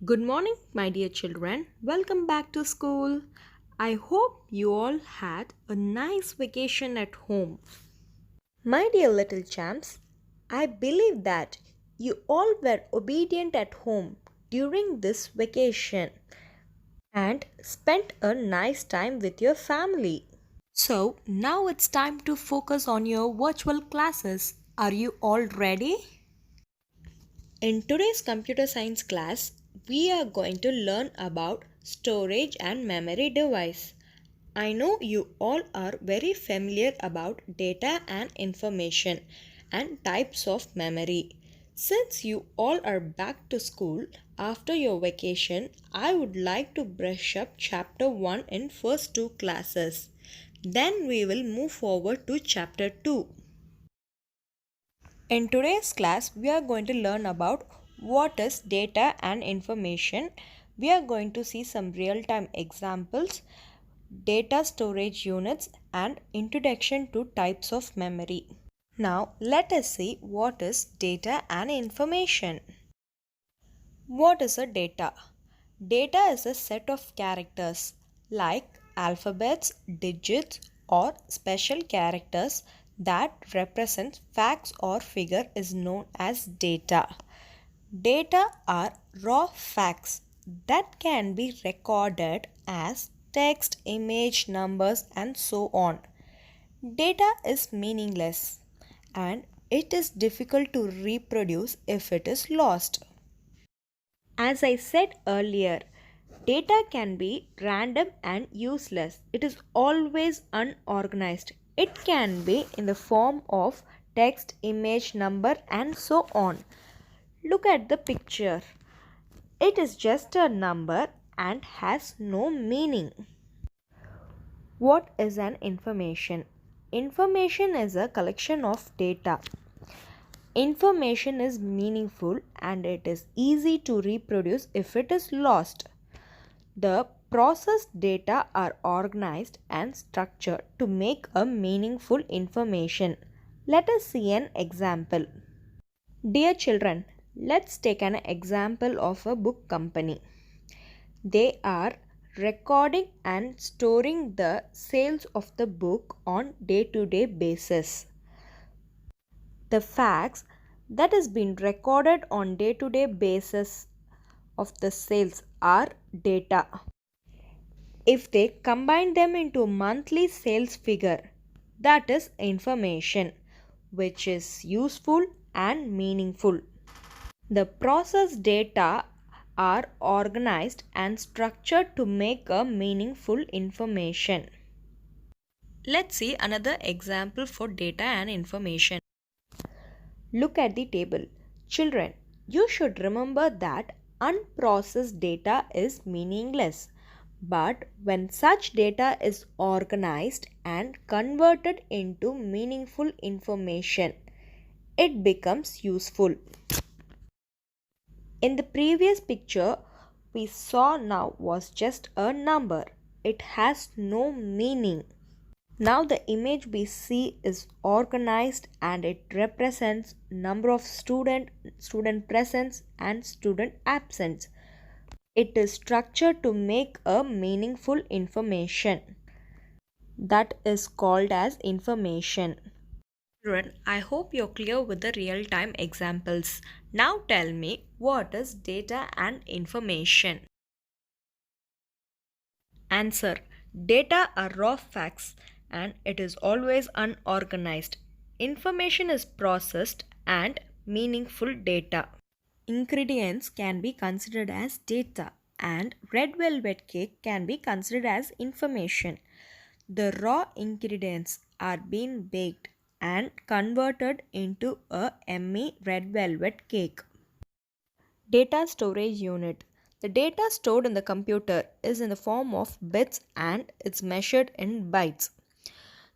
Good morning, my dear children. Welcome back to school. I hope you all had a nice vacation at home. My dear little champs, I believe that you all were obedient at home during this vacation and spent a nice time with your family. So, now it's time to focus on your virtual classes. Are you all ready? In today's computer science class, we are going to learn about storage and memory device. I know you all are very familiar about data and information and types of memory. Since you all are back to school after your vacation, I would like to brush up chapter 1 in first two classes. Then we will move forward to chapter 2. In today's class, we are going to learn about what is data and information. We are going to see some real-time examples, data storage units, and introduction to types of memory. Now, let us see what is data and information. What is a data? Data is a set of characters like alphabets, digits, or special characters that represent facts or figure is known as data. Data are raw facts that can be recorded as text, image, numbers, and so on. Data is meaningless and it is difficult to reproduce if it is lost. As I said earlier, data can be random and useless. It is always unorganized. It can be in the form of text, image, number, and so on. Look at the picture. It is just a number and has no meaning. What is an information? Information is a collection of data. Information is meaningful and it is easy to reproduce if it is lost. The processed data are organized and structured to make a meaningful information. Let us see an example. Dear children, let's take an example of a book company. They are recording and storing the sales of the book on day-to-day basis. The facts that has been recorded on day-to-day basis of the sales are data. If they combine them into monthly sales figure, that is information which is useful and meaningful. The process data are organized and structured to make a meaningful information. Let's see another example for data and information. Look at the table. Children, you should remember that unprocessed data is meaningless. But when such data is organized and converted into meaningful information, it becomes useful. In the previous picture, we saw now was just a number. It has no meaning. Now the image we see is organized and it represents number of student presence and student absence. It is structured to make a meaningful information. That is called as information. Children, I hope you're clear with the real-time examples. Now tell me, what is data and information? Answer. Data are raw facts and it is always unorganized. Information is processed and meaningful data. Ingredients can be considered as data and red velvet cake can be considered as information. The raw ingredients are being baked and converted into a yummy red velvet cake. Data storage unit. The data stored in the computer is in the form of bits and it's measured in bytes.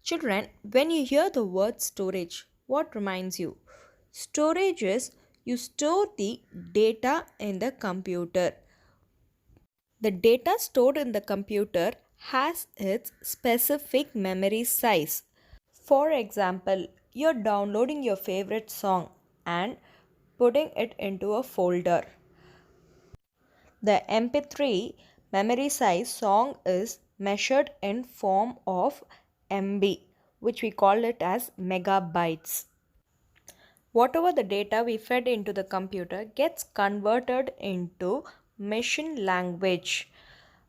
Children, when you hear the word storage, what reminds you? Storage is you store the data in the computer. The data stored in the computer has its specific memory size. For example, you're downloading your favorite song and putting it into a folder. The MP3 memory size song is measured in form of MB, which we call it as megabytes. Whatever the data we fed into the computer gets converted into machine language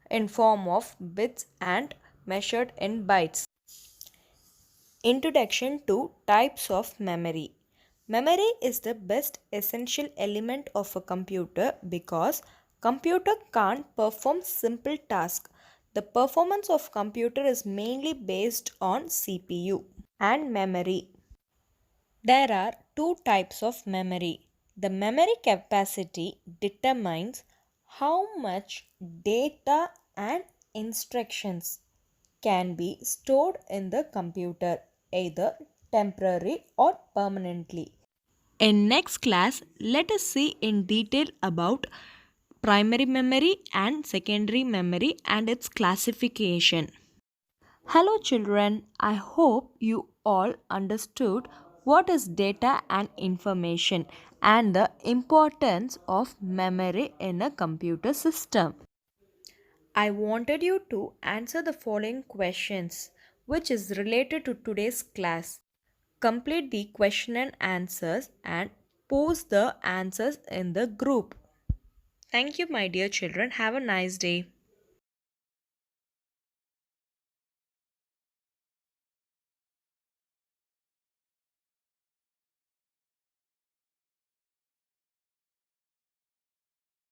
in form of bits and measured in bytes. Introduction to types of memory. Memory is the best essential element of a computer because computer can't perform simple tasks. The performance of computer is mainly based on CPU and memory. There are two types of memory. The memory capacity determines how much data and instructions can be stored in the computer, either temporary or permanently. In next class, let us see in detail about primary memory and secondary memory and its classification. Hello children, I hope you all understood what is data and information and the importance of memory in a computer system. I wanted you to answer the following questions which is related to today's class. Complete the question and answers and post the answers in the group. Thank you my dear children. Have a nice day.